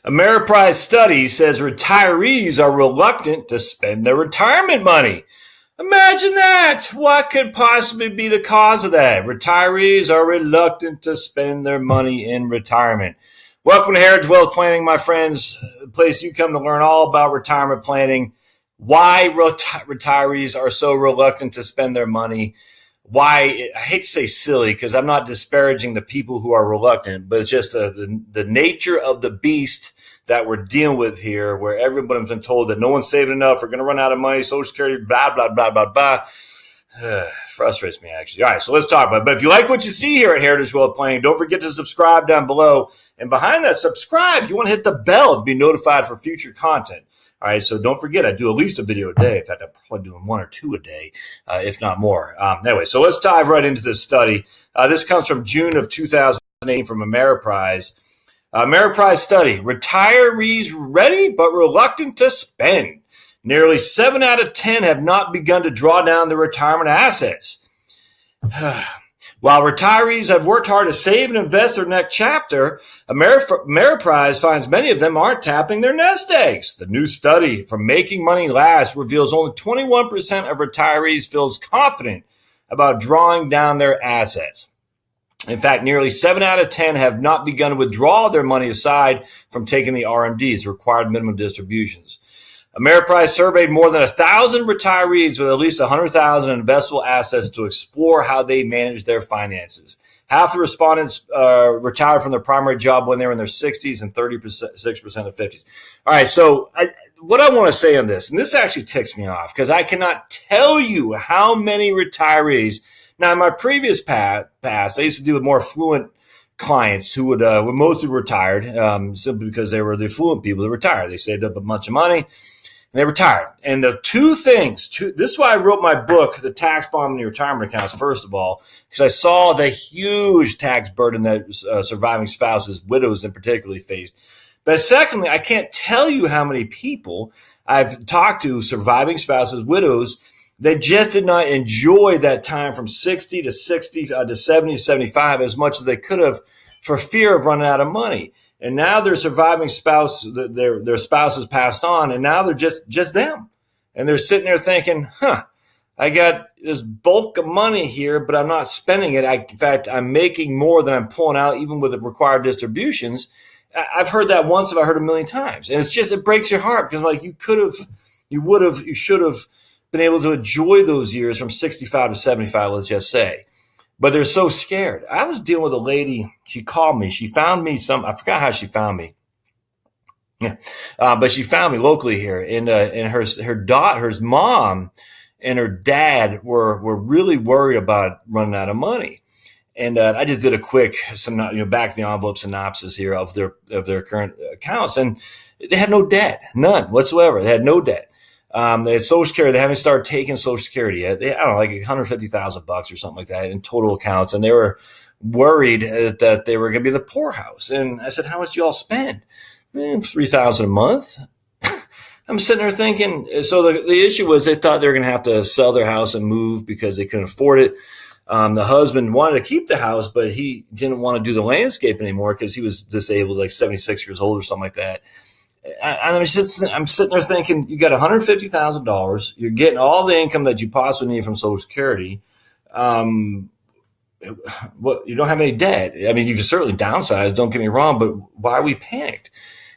Ameriprise study says retirees are reluctant to spend their retirement money. Imagine that. What could possibly be the cause of that? Retirees are reluctant to spend their money in retirement. Welcome to Heritage Wealth Planning, my friends, a place you come to learn all about retirement planning, why retirees are so reluctant to spend their money, why, I hate to say silly because I'm not disparaging the people who are reluctant, but it's just the nature of the beast that we're dealing with here, where everybody's been told that no one's saving enough, we're going to run out of money, Social Security, blah, blah, blah, blah, blah. Frustrates me, actually. All right, so let's talk about it. But if you like what you see here at Heritage Wealth Planning, don't forget to subscribe down below. And behind that subscribe, you want to hit the bell to be notified for future content. All right, so don't forget, I do at least a video a day. In fact, I'm probably doing one or two a day, if not more. Anyway, so let's dive right into this study. This comes from June of 2008 from Ameriprise. Ameriprise study, retirees ready but reluctant to spend. Nearly 7 out of 10 have not begun to draw down their retirement assets. While retirees have worked hard to save and invest their next chapter, Ameriprise finds many of them aren't tapping their nest eggs. The new study from Making Money Last reveals only 21% of retirees feels confident about drawing down their assets. In fact, nearly 7 out of 10 have not begun to withdraw their money aside from taking the RMDs, required minimum distributions. Ameriprise surveyed more than 1,000 retirees with at least $100,000 in investable assets to explore how they manage their finances. Half the respondents retired from their primary job when they were in their 60s and 36% in their 50s. All right, so what I want to say on this, and this actually ticks me off because I cannot tell you how many retirees. Now, in my previous past, I used to deal with more affluent clients who were mostly retired simply because they were the affluent people that retired. They saved up a bunch of money. And they retired. And the two things, this is why I wrote my book, The Tax Bomb in Your Retirement Accounts, first of all, because I saw the huge tax burden that surviving spouses, widows in particular, faced. But secondly, I can't tell you how many people I've talked to, surviving spouses, widows, that just did not enjoy that time from 60 to 70 to 75 as much as they could have for fear of running out of money. And now their surviving spouse, their spouse has passed on, and now they're just them. And they're sitting there thinking, I got this bulk of money here, but I'm not spending it. In fact, I'm making more than I'm pulling out, even with the required distributions. I've heard that once, and I've heard it a million times. And it breaks your heart because like you should have been able to enjoy those years from 65 to 75, let's just say. But they're so scared. I was dealing with a lady. She called me. She found me I forgot how she found me. Yeah. But she found me locally here. And her mom and her dad were really worried about running out of money. And I just did a quick, back of the envelope synopsis here of their current accounts. And they had no debt, none whatsoever. They had no debt. They had Social Security. They haven't started taking Social Security yet. They, I don't know, like $150,000 or something like that in total accounts. And they were worried that they were going to be the poorhouse. And I said, how much do you all spend? $3,000 a month. I'm sitting there thinking, so the issue was they thought they were going to have to sell their house and move because they couldn't afford it. The husband wanted to keep the house, but he didn't want to do the landscape anymore because he was disabled, like 76 years old or something like that. And I'm sitting there thinking, you got $150,000. You're getting all the income that you possibly need from Social Security. You don't have any debt. I mean, you can certainly downsize. Don't get me wrong, but why are we panicked?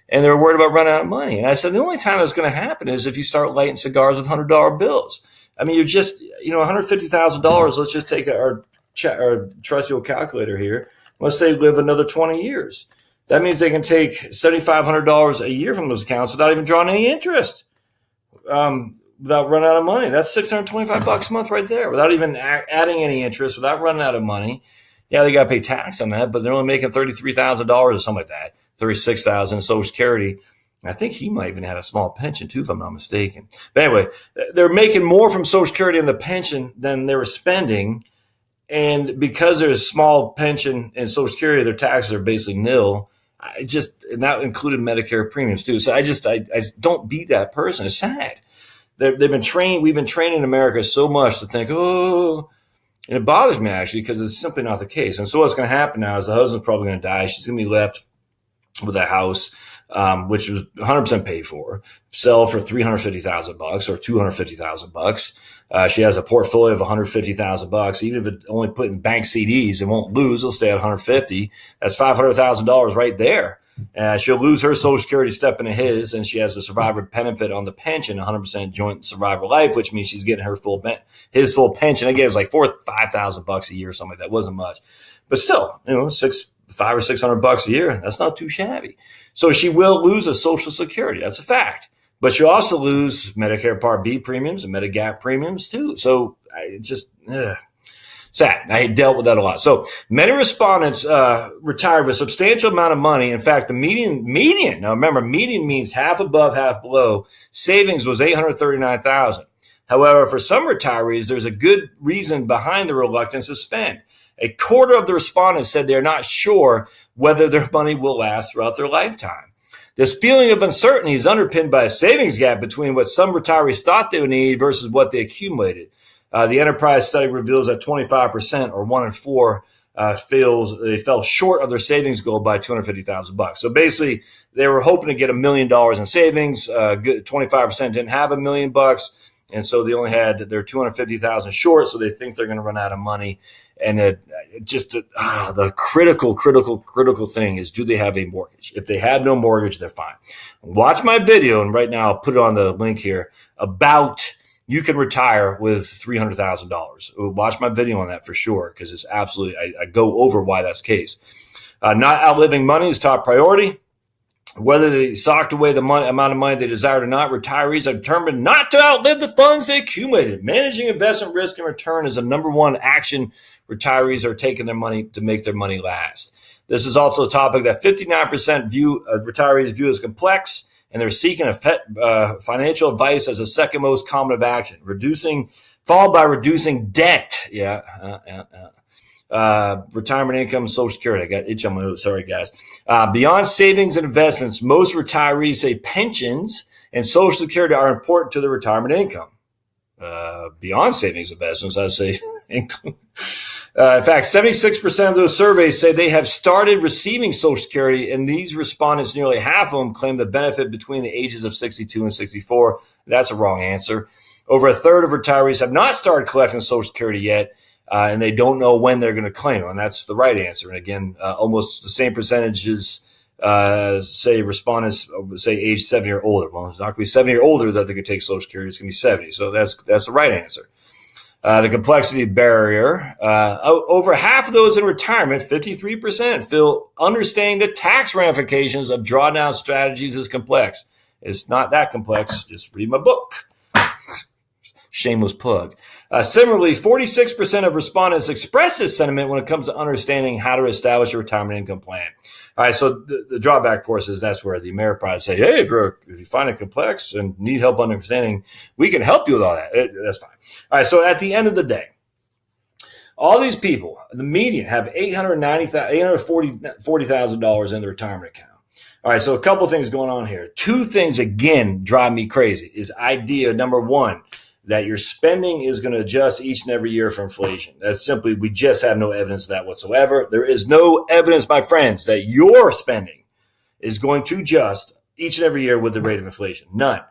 And they're worried about running out of money. And I said, the only time that's going to happen is if you start lighting cigars with $100 bills. I mean, you're just, $150,000. Let's just take our trusty old calculator here. Let's say live another 20 years. That means they can take $7,500 a year from those accounts without even drawing any interest, without running out of money. That's $625 a month right there, without even adding any interest, without running out of money. Yeah, they got to pay tax on that, but they're only making $33,000 or something like that, $36,000 in Social Security. I think he might even had a small pension too, if I'm not mistaken. But anyway, they're making more from Social Security and the pension than they were spending. And because there's a small pension and Social Security, their taxes are basically nil. And that included Medicare premiums too. So I don't be that person. It's sad. We've been trained in America so much to think, and it bothers me actually because it's simply not the case. And so what's going to happen now is the husband's probably going to die. She's going to be left with a house, which was 100% paid for, sell for $350,000 or $250,000. She has a portfolio of $150,000. Even if it only put in bank CDs, it won't lose. It'll stay at 150. That's $500,000 right there. She'll lose her Social Security step into his, and she has a survivor benefit on the pension, 100% joint survivor life, which means she's getting her his full pension. Again, it's like $5,000 a year or something like that. Wasn't much, but still, $500 or $600 a year. That's not too shabby. So she will lose a Social Security. That's a fact. But she'll also lose Medicare Part B premiums and Medigap premiums too. So sad. I dealt with that a lot. So many respondents retired with a substantial amount of money. In fact, the median. Now remember, median means half above, half below. Savings was $839,000. However, for some retirees, there's a good reason behind the reluctance to spend. A quarter of the respondents said they're not sure whether their money will last throughout their lifetime. This feeling of uncertainty is underpinned by a savings gap between what some retirees thought they would need versus what they accumulated. The enterprise study reveals that 25%, or 1 in 4, they fell short of their savings goal by $250,000. So basically, they were hoping to get $1 million in savings. 25% didn't have $1 million, and so they only had their $250,000 short. So they think they're going to run out of money. And the critical thing is, do they have a mortgage? If they have no mortgage, they're fine. Watch my video, and right now I'll put it on the link here, about you can retire with $300,000. Watch my video on that for sure, because it's absolutely, I go over why that's the case. Not outliving money is top priority. Whether they socked away the amount of money they desired or not, retirees are determined not to outlive the funds they accumulated. Managing investment risk and return is the number one action retirees are taking their money to make their money last. This is also a topic that 59% retirees view as complex, and they're seeking financial advice as the second most common of action, followed by reducing debt. Retirement income, Social Security. I got itch on my nose. Sorry, guys. Beyond savings and investments, most retirees say pensions and Social Security are important to the retirement income. Beyond savings and investments, I say income. In fact, 76% of those surveys say they have started receiving Social Security, and these respondents, nearly half of them, claim the benefit between the ages of 62 and 64. That's a wrong answer. Over a third of retirees have not started collecting Social Security yet, and they don't know when they're going to claim it, and that's the right answer. And again, almost the same percentages say respondents say age 70 or older. Well, it's not going to be 70 or older that they can take Social Security. It's going to be 70. So that's the right answer. The complexity barrier. Over half of those in retirement, 53%, feel understanding the tax ramifications of drawdown strategies is complex. It's not that complex. Just read my book. Shameless plug. Similarly, 46% of respondents express this sentiment when it comes to understanding how to establish a retirement income plan. All right, so the drawback, of course, is that's where the Ameriprise say, hey, if you find it complex and need help understanding, we can help you with all that. That's fine. All right, so at the end of the day, all these people, the median, have $840,000 in the retirement account. All right, so a couple things going on here. Two things, again, drive me crazy is idea number one, that your spending is going to adjust each and every year for inflation. That's simply, we just have no evidence of that whatsoever. There is no evidence, my friends, that your spending is going to adjust each and every year with the rate of inflation. None.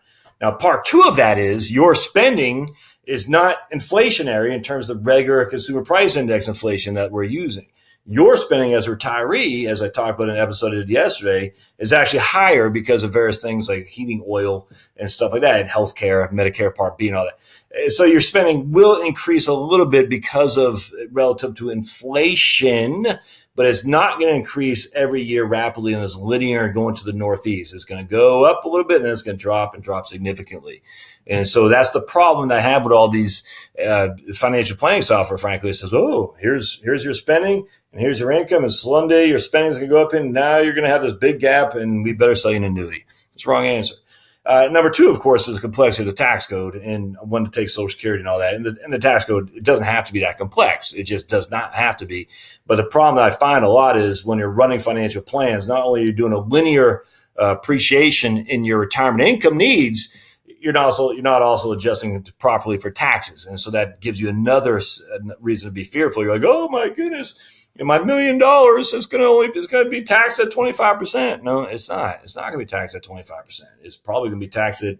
Now, part two of that is your spending is not inflationary in terms of the regular consumer price index inflation that we're using. Your spending as a retiree, as I talked about in an episode I did yesterday, is actually higher because of various things like heating oil and stuff like that, and healthcare, Medicare Part B and all that. So your spending will increase a little bit because of relative to inflation, but it's not going to increase every year rapidly in this linear going to the northeast. It's going to go up a little bit and then it's going to drop and drop significantly. And so that's the problem that I have with all these financial planning software, frankly. It says, oh, here's your spending and here's your income. And someday your spending is going to go up and now you're going to have this big gap and we better sell you an annuity. It's the wrong answer. Number two, of course, is the complexity of the tax code and when to take Social Security and all that. And the tax code, it doesn't have to be that complex. It just does not have to be. But the problem that I find a lot is when you're running financial plans, not only are you doing a linear appreciation in your retirement income needs, you're not also adjusting it properly for taxes. And so that gives you another reason to be fearful. You're like, oh, my goodness, my $1 million is going to be taxed at 25%. No, it's not. It's not going to be taxed at 25%. It's probably going to be taxed at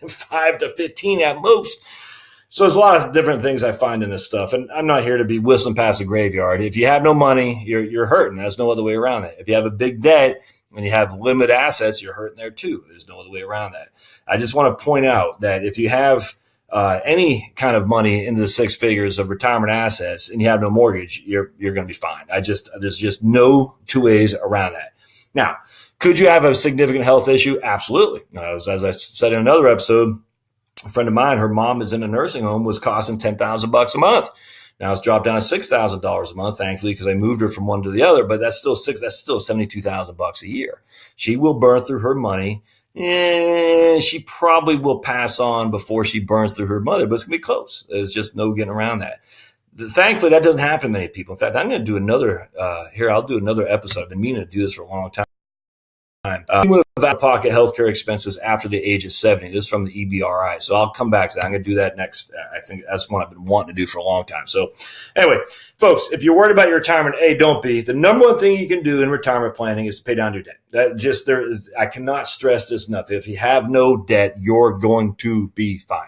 5 to 15 at most. So there's a lot of different things I find in this stuff, and I'm not here to be whistling past the graveyard. If you have no money, you're hurting. There's no other way around it. If you have a big debt and you have limited assets, you're hurting there too. There's no other way around that. I just want to point out that if you have any kind of money into the six figures of retirement assets and you have no mortgage, you're going to be fine. There's just no two ways around that. Now, could you have a significant health issue? Absolutely. As I said in another episode, a friend of mine, her mom is in a nursing home, was costing $10,000 a month. Now it's dropped down to $6,000 a month, thankfully, because I moved her from one to the other. But that's still $72,000 a year. She will burn through her money, and she probably will pass on before she burns through her money. But it's gonna be close. There's just no getting around that. Thankfully, that doesn't happen to many people. In fact, I'm going to do another I'll do another episode. I've been meaning to do this for a long time. With out-of-pocket healthcare expenses after the age of 70. This is from the EBRI. So I'll come back to that. I'm going to do that next. I think that's one I've been wanting to do for a long time. So anyway, folks, if you're worried about your retirement, don't be. The number one thing you can do in retirement planning is to pay down your debt. I cannot stress this enough. If you have no debt, you're going to be fine.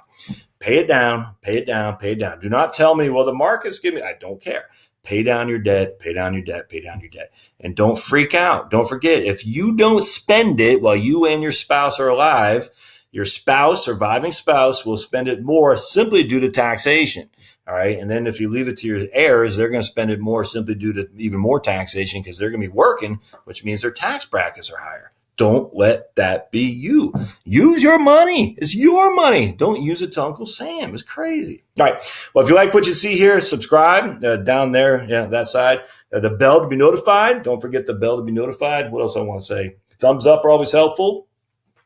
Pay it down, pay it down, pay it down. Do not tell me, well, the market's giving me, I don't care. Pay down your debt, pay down your debt, pay down your debt. And don't freak out. Don't forget, if you don't spend it while you and your spouse are alive, your surviving spouse will spend it more simply due to taxation. All right. And then if you leave it to your heirs, they're going to spend it more simply due to even more taxation because they're going to be working, which means their tax brackets are higher. Don't let that be you. Use your money. It's your money. Don't use it to Uncle Sam. It's crazy. All right. Well, if you like what you see here, subscribe down there. Yeah, that side. The bell to be notified. Don't forget the bell to be notified. What else I want to say? Thumbs up are always helpful.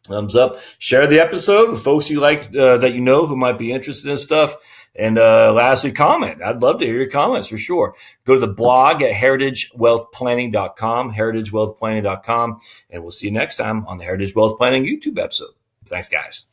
Thumbs up. Share the episode with folks you like that you know who might be interested in stuff. And lastly, comment. I'd love to hear your comments for sure. Go to the blog at heritagewealthplanning.com, heritagewealthplanning.com, and we'll see you next time on the Heritage Wealth Planning YouTube episode. Thanks, guys.